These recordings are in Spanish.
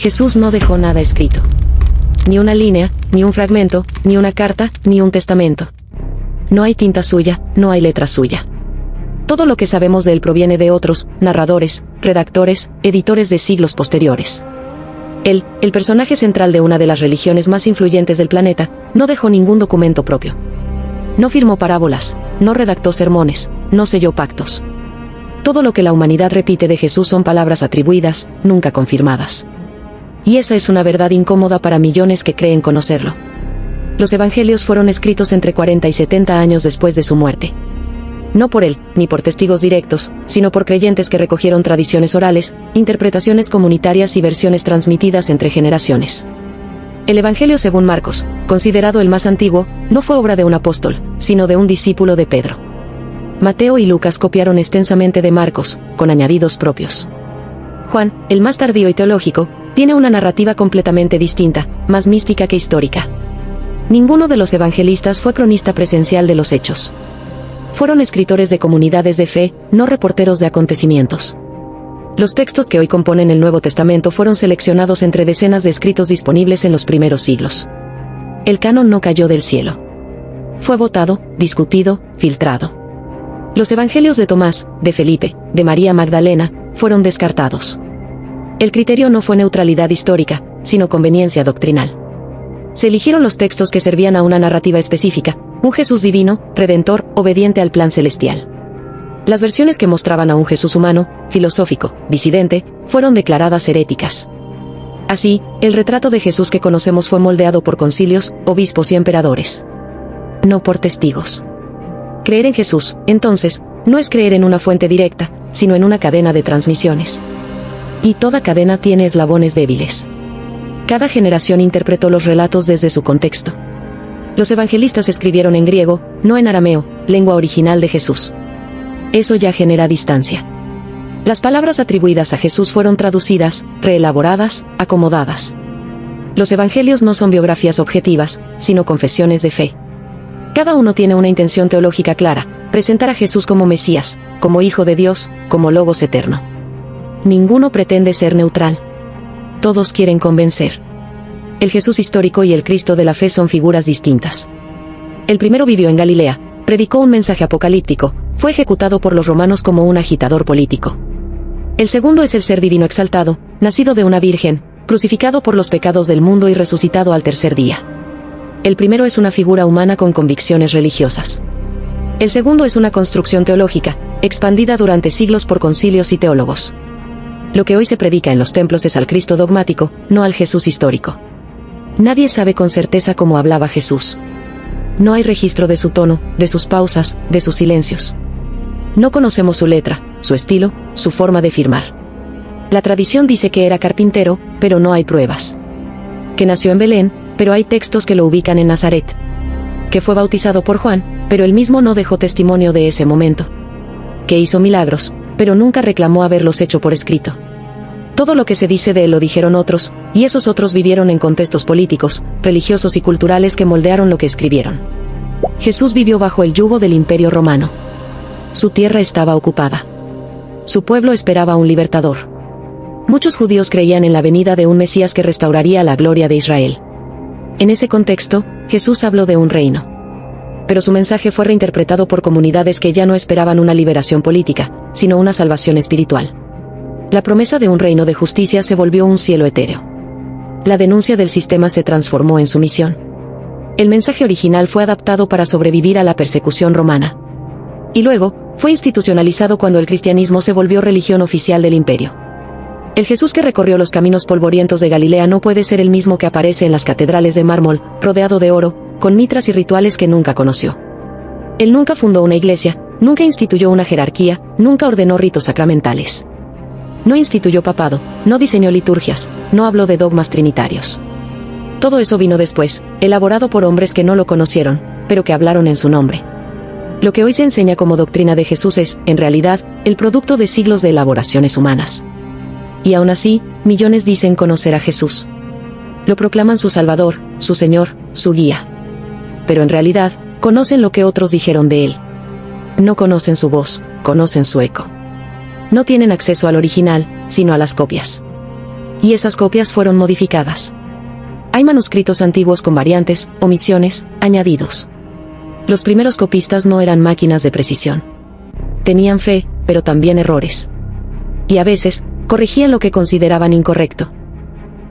Jesús no dejó nada escrito. Ni una línea, ni un fragmento, ni una carta, ni un testamento. No hay tinta suya, no hay letra suya. Todo lo que sabemos de él proviene de otros, narradores, redactores, editores de siglos posteriores. Él, el personaje central de una de las religiones más influyentes del planeta, no dejó ningún documento propio. No firmó parábolas, no redactó sermones, no selló pactos. Todo lo que la humanidad repite de Jesús son palabras atribuidas, nunca confirmadas. Y esa es una verdad incómoda para millones que creen conocerlo. Los evangelios fueron escritos entre 40 y 70 años después de su muerte. No por él, ni por testigos directos, sino por creyentes que recogieron tradiciones orales, interpretaciones comunitarias y versiones transmitidas entre generaciones. El Evangelio según Marcos, considerado el más antiguo, no fue obra de un apóstol, sino de un discípulo de Pedro. Mateo y Lucas copiaron extensamente de Marcos, con añadidos propios. Juan, el más tardío y teológico, tiene una narrativa completamente distinta, más mística que histórica. Ninguno de los evangelistas fue cronista presencial de los hechos. Fueron escritores de comunidades de fe, no reporteros de acontecimientos. Los textos que hoy componen el Nuevo Testamento fueron seleccionados entre decenas de escritos disponibles en los primeros siglos. El canon no cayó del cielo. Fue votado, discutido, filtrado. Los evangelios de Tomás, de Felipe, de María Magdalena, fueron descartados. El criterio no fue neutralidad histórica, sino conveniencia doctrinal. Se eligieron los textos que servían a una narrativa específica, un Jesús divino, redentor, obediente al plan celestial. Las versiones que mostraban a un Jesús humano, filosófico, disidente, fueron declaradas heréticas. Así, el retrato de Jesús que conocemos fue moldeado por concilios, obispos y emperadores. No por testigos. Creer en Jesús, entonces, no es creer en una fuente directa, sino en una cadena de transmisiones. Y toda cadena tiene eslabones débiles. Cada generación interpretó los relatos desde su contexto. Los evangelistas escribieron en griego, no en arameo, lengua original de Jesús. Eso ya genera distancia. Las palabras atribuidas a Jesús fueron traducidas, reelaboradas, acomodadas. Los evangelios no son biografías objetivas, sino confesiones de fe. Cada uno tiene una intención teológica clara, presentar a Jesús como Mesías, como Hijo de Dios, como Logos eterno. Ninguno pretende ser neutral. Todos quieren convencer. El Jesús histórico y el Cristo de la fe son figuras distintas. El primero vivió en Galilea, predicó un mensaje apocalíptico, fue ejecutado por los romanos como un agitador político. El segundo es el ser divino exaltado, nacido de una virgen, crucificado por los pecados del mundo y resucitado al tercer día. El primero es una figura humana con convicciones religiosas. El segundo es una construcción teológica, expandida durante siglos por concilios y teólogos. Lo que hoy se predica en los templos es al Cristo dogmático, no al Jesús histórico. Nadie sabe con certeza cómo hablaba Jesús. No hay registro de su tono, de sus pausas, de sus silencios. No conocemos su letra, su estilo, su forma de firmar. La tradición dice que era carpintero, pero no hay pruebas. Que nació en Belén, pero hay textos que lo ubican en Nazaret. Que fue bautizado por Juan, pero él mismo no dejó testimonio de ese momento. Que hizo milagros, pero nunca reclamó haberlos hecho por escrito. Todo lo que se dice de él lo dijeron otros, y esos otros vivieron en contextos políticos, religiosos y culturales que moldearon lo que escribieron. Jesús vivió bajo el yugo del Imperio Romano. Su tierra estaba ocupada. Su pueblo esperaba a un libertador. Muchos judíos creían en la venida de un Mesías que restauraría la gloria de Israel. En ese contexto, Jesús habló de un reino. Pero su mensaje fue reinterpretado por comunidades que ya no esperaban una liberación política, sino una salvación espiritual. La promesa de un reino de justicia se volvió un cielo etéreo. La denuncia del sistema se transformó en su misión. El mensaje original fue adaptado para sobrevivir a la persecución romana. Y luego, fue institucionalizado cuando el cristianismo se volvió religión oficial del imperio. El Jesús que recorrió los caminos polvorientos de Galilea no puede ser el mismo que aparece en las catedrales de mármol, rodeado de oro, con mitras y rituales que nunca conoció. Él nunca fundó una iglesia, nunca instituyó una jerarquía, nunca ordenó ritos sacramentales. No instituyó papado, no diseñó liturgias, no habló de dogmas trinitarios. Todo eso vino después, elaborado por hombres que no lo conocieron, pero que hablaron en su nombre. Lo que hoy se enseña como doctrina de Jesús es, en realidad, el producto de siglos de elaboraciones humanas. Y aún así, millones dicen conocer a Jesús. Lo proclaman su Salvador, su Señor, su guía. Pero en realidad, conocen lo que otros dijeron de él. No conocen su voz, conocen su eco. No tienen acceso al original, sino a las copias. Y esas copias fueron modificadas. Hay manuscritos antiguos con variantes, omisiones, añadidos. Los primeros copistas no eran máquinas de precisión. Tenían fe, pero también errores. Y a veces, corregían lo que consideraban incorrecto.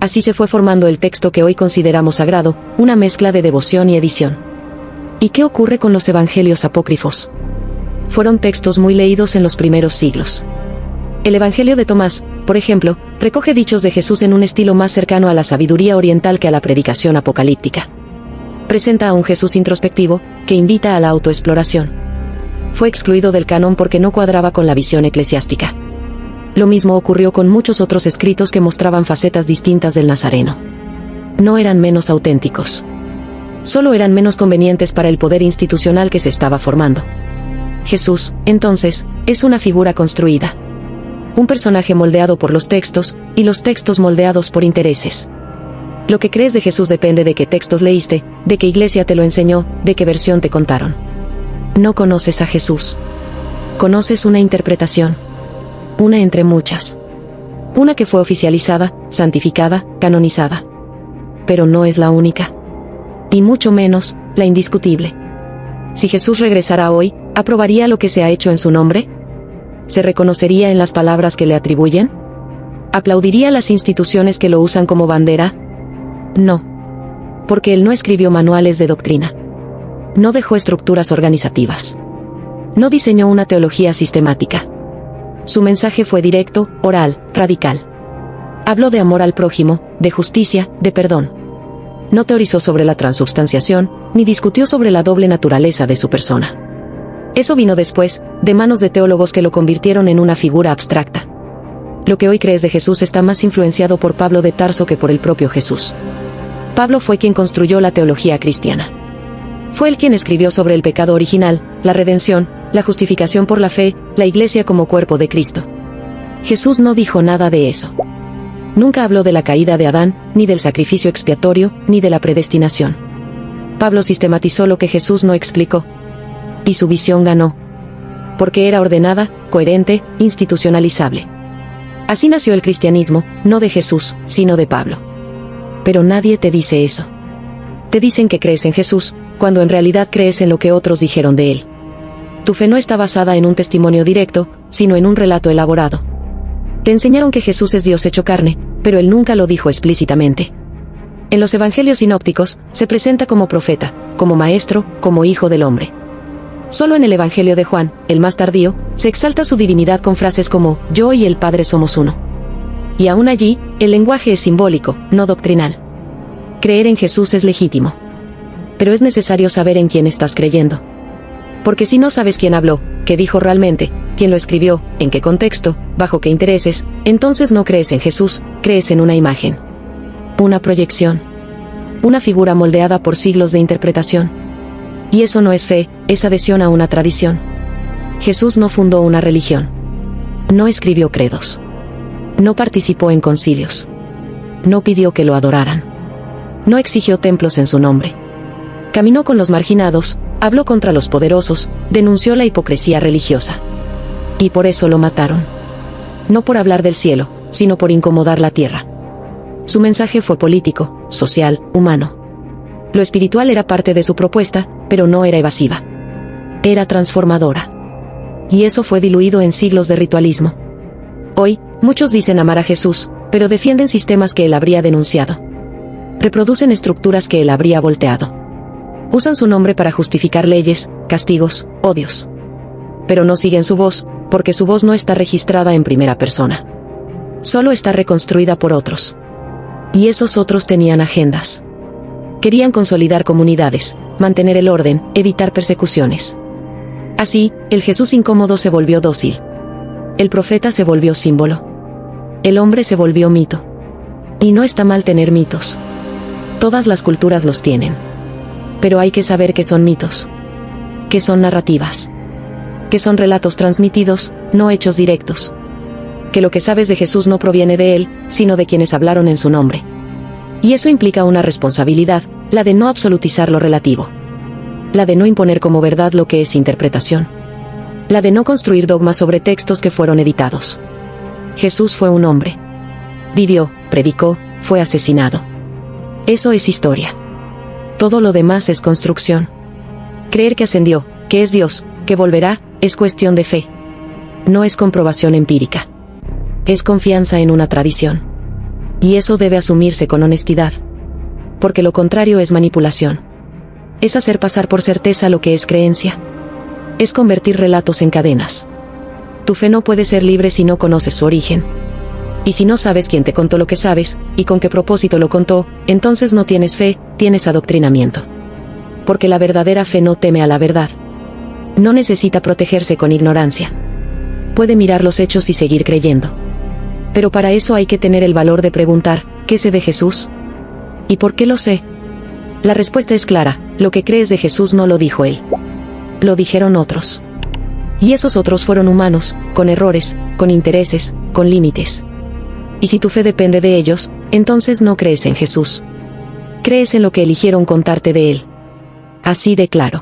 Así se fue formando el texto que hoy consideramos sagrado, una mezcla de devoción y edición. ¿Y qué ocurre con los evangelios apócrifos? Fueron textos muy leídos en los primeros siglos. El Evangelio de Tomás, por ejemplo, recoge dichos de Jesús en un estilo más cercano a la sabiduría oriental que a la predicación apocalíptica. Presenta a un Jesús introspectivo, que invita a la autoexploración. Fue excluido del canon porque no cuadraba con la visión eclesiástica. Lo mismo ocurrió con muchos otros escritos que mostraban facetas distintas del Nazareno. No eran menos auténticos. Solo eran menos convenientes para el poder institucional que se estaba formando. Jesús, entonces, es una figura construida. Un personaje moldeado por los textos, y los textos moldeados por intereses. Lo que crees de Jesús depende de qué textos leíste, de qué iglesia te lo enseñó, de qué versión te contaron. No conoces a Jesús. Conoces una interpretación. Una entre muchas. Una que fue oficializada, santificada, canonizada. Pero no es la única. Y mucho menos, la indiscutible. Si Jesús regresara hoy, ¿aprobaría lo que se ha hecho en su nombre? ¿Se reconocería en las palabras que le atribuyen? ¿Aplaudiría las instituciones que lo usan como bandera? No. Porque él no escribió manuales de doctrina. No dejó estructuras organizativas. No diseñó una teología sistemática. Su mensaje fue directo, oral, radical. Habló de amor al prójimo, de justicia, de perdón. No teorizó sobre la transubstanciación, ni discutió sobre la doble naturaleza de su persona. Eso vino después, de manos de teólogos que lo convirtieron en una figura abstracta. Lo que hoy crees de Jesús está más influenciado por Pablo de Tarso que por el propio Jesús. Pablo fue quien construyó la teología cristiana. Fue él quien escribió sobre el pecado original, la redención, la justificación por la fe, la iglesia como cuerpo de Cristo. Jesús no dijo nada de eso. Nunca habló de la caída de Adán, ni del sacrificio expiatorio, ni de la predestinación. Pablo sistematizó lo que Jesús no explicó. Y su visión ganó. Porque era ordenada, coherente, institucionalizable. Así nació el cristianismo, no de Jesús, sino de Pablo. Pero nadie te dice eso. Te dicen que crees en Jesús, cuando en realidad crees en lo que otros dijeron de él. Tu fe no está basada en un testimonio directo, sino en un relato elaborado. Te enseñaron que Jesús es Dios hecho carne, pero él nunca lo dijo explícitamente. En los evangelios sinópticos, se presenta como profeta, como maestro, como hijo del hombre. Solo en el Evangelio de Juan, el más tardío, se exalta su divinidad con frases como, yo y el Padre somos uno. Y aún allí, el lenguaje es simbólico, no doctrinal. Creer en Jesús es legítimo. Pero es necesario saber en quién estás creyendo. Porque si no sabes quién habló, qué dijo realmente, quién lo escribió, en qué contexto, bajo qué intereses, entonces no crees en Jesús, crees en una imagen. Una proyección. Una figura moldeada por siglos de interpretación. Y eso no es fe, es adhesión a una tradición. Jesús no fundó una religión. No escribió credos. No participó en concilios. No pidió que lo adoraran. No exigió templos en su nombre. Caminó con los marginados, habló contra los poderosos, denunció la hipocresía religiosa. Y por eso lo mataron. No por hablar del cielo, sino por incomodar la tierra. Su mensaje fue político, social, humano. Lo espiritual era parte de su propuesta, pero no era evasiva. Era transformadora. Y eso fue diluido en siglos de ritualismo. Hoy, muchos dicen amar a Jesús, pero defienden sistemas que él habría denunciado. Reproducen estructuras que él habría volteado. Usan su nombre para justificar leyes, castigos, odios. Pero no siguen su voz, porque su voz no está registrada en primera persona. Solo está reconstruida por otros. Y esos otros tenían agendas. Querían consolidar comunidades, mantener el orden, evitar persecuciones. Así, el Jesús incómodo se volvió dócil. El profeta se volvió símbolo. El hombre se volvió mito. Y no está mal tener mitos. Todas las culturas los tienen. Pero hay que saber qué son mitos. Qué son narrativas. Qué son relatos transmitidos, no hechos directos. Que lo que sabes de Jesús no proviene de él, sino de quienes hablaron en su nombre. Y eso implica una responsabilidad, la de no absolutizar lo relativo. La de no imponer como verdad lo que es interpretación. La de no construir dogmas sobre textos que fueron editados. Jesús fue un hombre. vivió, predicó, fue asesinado. Eso es historia. Todo lo demás es construcción. Creer que ascendió, que es Dios, que volverá, es cuestión de fe. No es comprobación empírica. Es confianza en una tradición. Y eso debe asumirse con honestidad. Porque lo contrario es manipulación. Es hacer pasar por certeza lo que es creencia. Es convertir relatos en cadenas. Tu fe no puede ser libre si no conoces su origen. Y si no sabes quién te contó lo que sabes, y con qué propósito lo contó, entonces no tienes fe, tienes adoctrinamiento. Porque la verdadera fe no teme a la verdad. No necesita protegerse con ignorancia. Puede mirar los hechos y seguir creyendo. Pero para eso hay que tener el valor de preguntar, ¿qué sé de Jesús? ¿Y por qué lo sé? La respuesta es clara, lo que crees de Jesús no lo dijo él. Lo dijeron otros. Y esos otros fueron humanos, con errores, con intereses, con límites. Y si tu fe depende de ellos, entonces no crees en Jesús. Crees en lo que eligieron contarte de él. Así de claro.